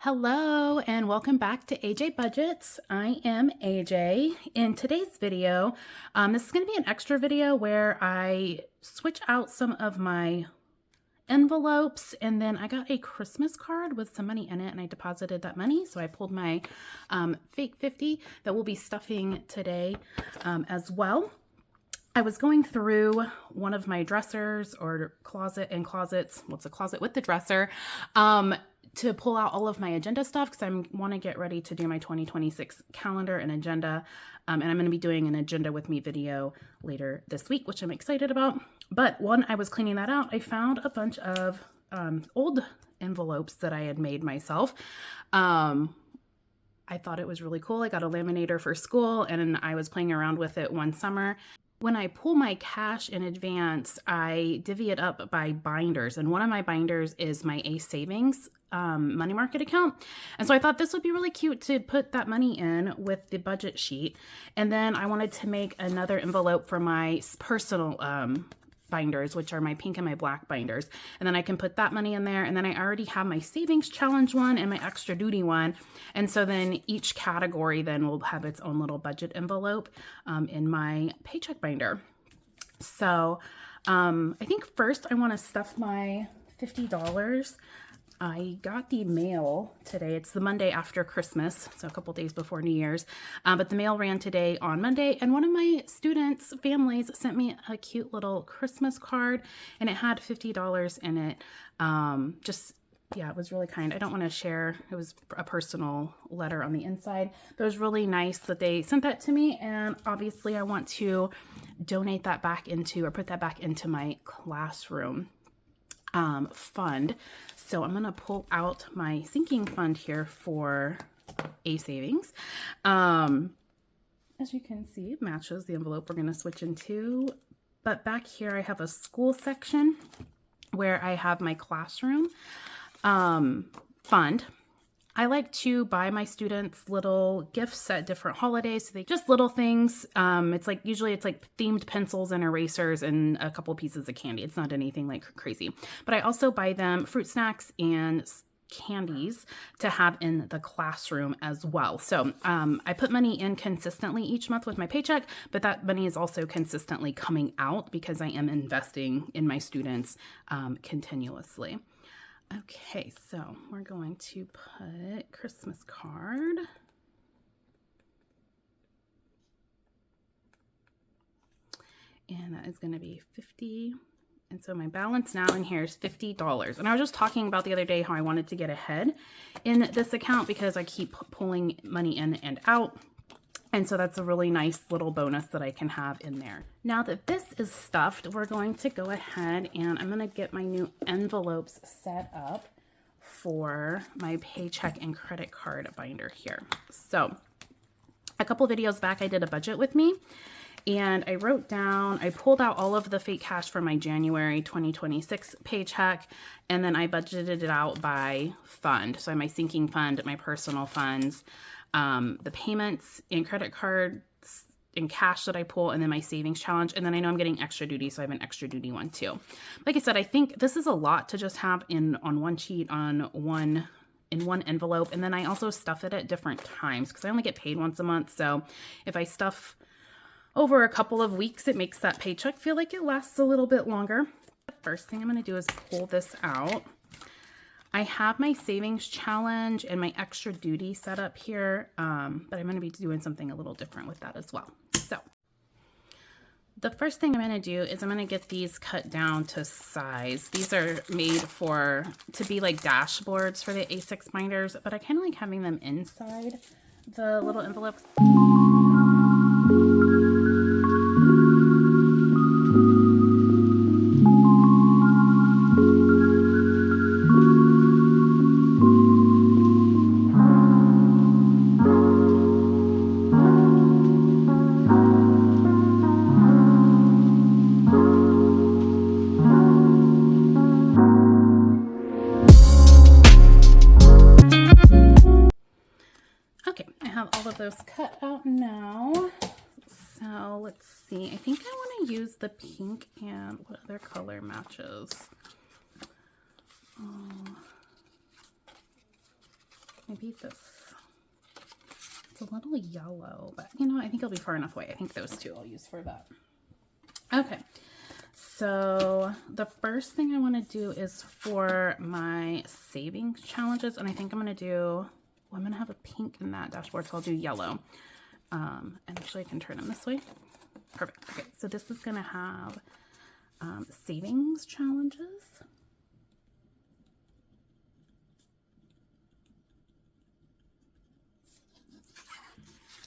Hello and welcome back to AJ Budgets. I am AJ. In today's video, this is going to be an extra video where I switch out some of my envelopes, and then I got a Christmas card with some money in it and I deposited that money. So I pulled my fake 50 that we'll be stuffing today as well. I was going through one of my dressers or closets. Well, it's a closet with the dresser. To pull out all of my agenda stuff because I want to get ready to do my 2026 calendar and agenda. And I'm going to be doing an agenda with me video later this week, which I'm excited about. But when I was cleaning that out, I found a bunch of old envelopes that I had made myself. I thought it was really cool. I got a laminator for school and I was playing around with it one summer. When I pull my cash in advance, I divvy it up by binders. And one of my binders is my Ace Savings money market account. And so I thought this would be really cute to put that money in with the budget sheet. And then I wanted to make another envelope for my personal binders, which are my pink and my black binders. And then I can put that money in there. And then I already have my savings challenge one and my extra duty one. And so then each category then will have its own little budget envelope in my paycheck binder. So I think first I want to stuff my $50. I got the mail today. It's the Monday after Christmas, so a couple days before New Year's. But the mail ran today on Monday, and one of my students' families sent me a cute little Christmas card, and it had $50 in it. Yeah, it was really kind. I don't want to share. It was a personal letter on the inside, but it was really nice that they sent that to me, and obviously I want to donate that back into, or put that back into my classroom fund. So I'm going to pull out my sinking fund here for Ace Savings. As you can see, it matches the envelope we're going to switch into. But back here, I have a school section where I have my classroom fund. I like to buy my students little gifts at different holidays. So they just little things. Usually it's like themed pencils and erasers and a couple pieces of candy. It's not anything like crazy. But I also buy them fruit snacks and candies to have in the classroom as well. So I put money in consistently each month with my paycheck, but that money is also consistently coming out because I am investing in my students continuously. Okay, so we're going to put Christmas card. And that is going to be 50. And so my balance now in here is $50. And I was just talking about the other day how I wanted to get ahead in this account because I keep pulling money in and out. And so that's a really nice little bonus that I can have in there. Now that this is stuffed, we're going to go ahead and I'm going to get my new envelopes set up for my paycheck and credit card binder here. So a couple videos back, I did a budget with me and I pulled out all of the fake cash for my January 2026 paycheck, and then I budgeted it out by fund. So my sinking fund, my personal funds, the payments and credit cards and cash that I pull, and then my savings challenge. And then I know I'm getting extra duty, so I have an extra duty one too. Like I said, I think this is a lot to just have on one sheet in one envelope. And then I also stuff it at different times because I only get paid once a month. So if I stuff over a couple of weeks, it makes that paycheck feel like it lasts a little bit longer. The first thing I'm going to do is pull this out. I have my savings challenge and my extra duty set up here, but I'm going to be doing something a little different with that as well. So the first thing I'm going to do is I'm going to get these cut down to size. These are made to be like dashboards for the A6 binders, but I kind of like having them inside the little envelopes. All of those cut out now. So let's see. I think I want to use the pink, and what other color matches? maybe this. It's a little yellow, but you know, I think it'll be far enough away. I think those two I'll use for that. Okay, so the first thing I want to do is for my savings challenges, and I think I'm going to do, well, I'm going to have a pink in that dashboard, so I'll do yellow. And actually I can turn them this way. Perfect. Okay, so this is going to have savings challenges.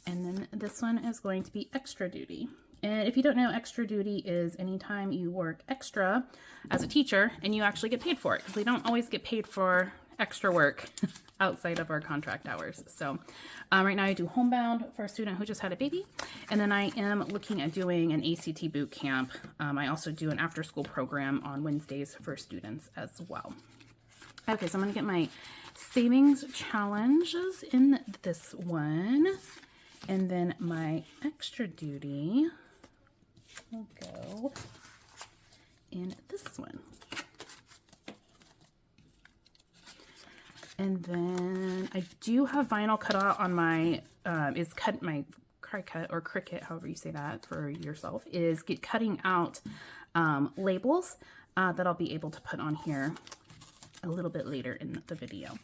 And then this one is going to be extra duty. And if you don't know, extra duty is anytime you work extra as a teacher and you actually get paid for it, because we don't always get paid for extra work outside of our contract hours. So right now I do homebound for a student who just had a baby. And then I am looking at doing an ACT boot camp. I also do an after school program on Wednesdays for students as well. Okay, so I'm going to get my savings challenges in this one. And then my extra duty will go in this one. And then I do have vinyl cut out on my, my Cricut or Cricut, however you say that for yourself, is cutting out labels that I'll be able to put on here a little bit later in the video.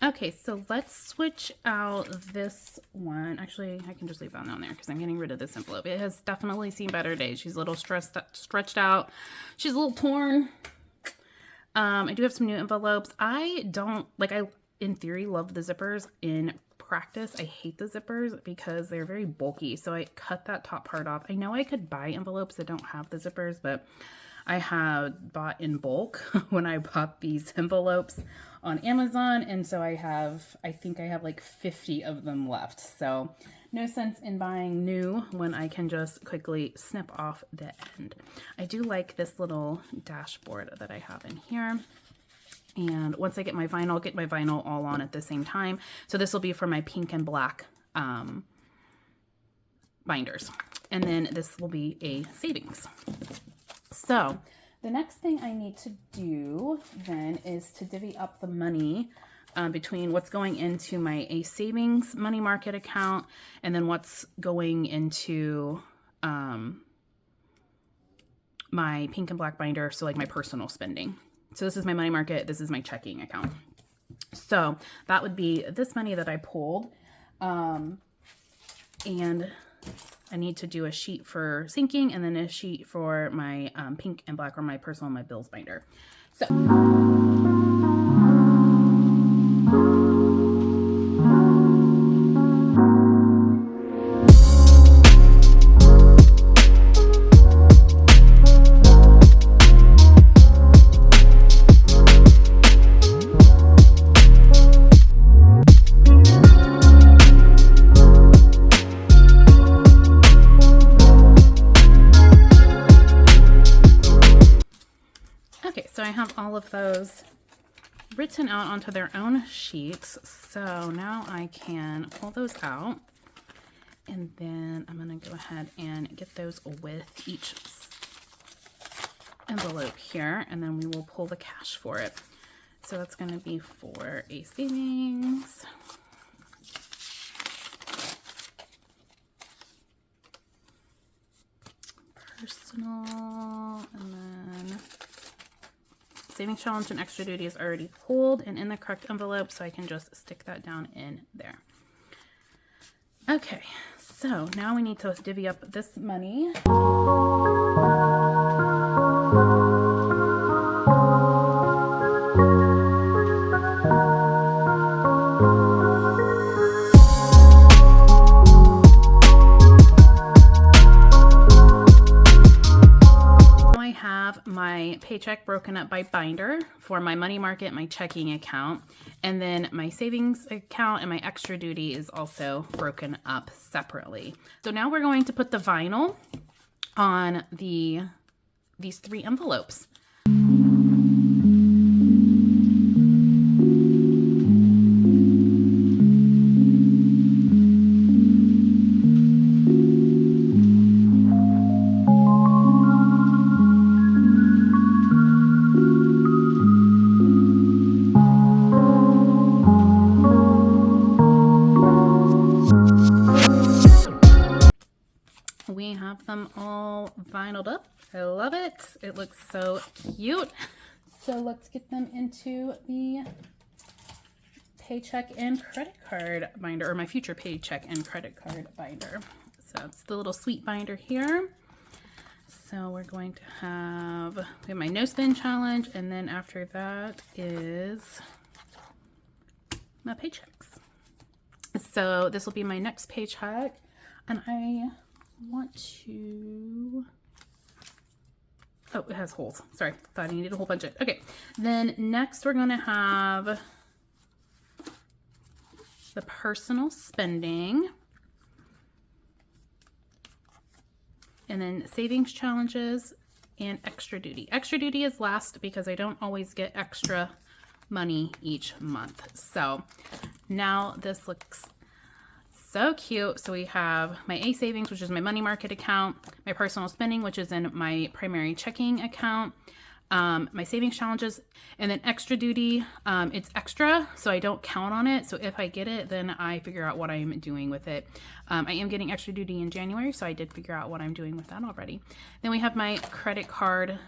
Okay, so let's switch out this one. Actually, I can just leave that on there because I'm getting rid of this envelope. It has definitely seen better days. She's a little stretched out. She's a little torn. I do have some new envelopes. I in theory, love the zippers. In practice, I hate the zippers because they're very bulky. So I cut that top part off. I know I could buy envelopes that don't have the zippers, but I had bought in bulk when I bought these envelopes on Amazon. And so I think I have like 50 of them left. So no sense in buying new when I can just quickly snip off the end. I do like this little dashboard that I have in here. And once I get my vinyl, I'll get my vinyl all on at the same time. So this will be for my pink and black binders. And then this will be a savings. So the next thing I need to do then is to divvy up the money between what's going into my savings money market account and then what's going into my pink and black binder, so like my personal spending. So this is my money market, this is my checking account. So that would be this money that I pulled. And I need to do a sheet for sinking and then a sheet for my pink and black or my personal and my bills binder. So I have all of those written out onto their own sheets. So now I can pull those out and then I'm going to go ahead and get those with each envelope here, and then we will pull the cash for it. So that's going to be for a savings, personal, and then savings challenge and extra duty is already pulled and in the correct envelope, so I can just stick that down in there. Okay, so now we need to divvy up this money. My paycheck broken up by binder for my money market, my checking account, and then my savings account and my extra duty is also broken up separately. So now we're going to put the vinyl on these three envelopes. fit. It looks so cute. So let's get them into the paycheck and credit card binder, or my future paycheck and credit card binder. So it's the little sweet binder here. So we're going to have, we have my no spend challenge, and then after that is my paychecks. So this will be my next paycheck, and I want to, oh, it has holes. Sorry, thought I needed a whole bunch of it. Okay, then next we're gonna have the personal spending, and then savings challenges and extra duty. Extra duty is last because I don't always get extra money each month. So now this looks so cute. So we have my A savings, which is my money market account, my personal spending, which is in my primary checking account, my savings challenges, and then extra duty. It's extra, so I don't count on it. So if I get it, then I figure out what I'm doing with it. I am getting extra duty in January, so I did figure out what I'm doing with that already. Then we have my credit card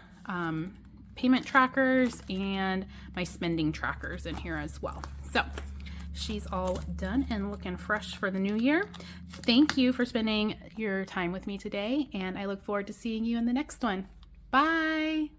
payment trackers and my spending trackers in here as well. So she's all done and looking fresh for the new year. Thank you for spending your time with me today, and I look forward to seeing you in the next one. Bye.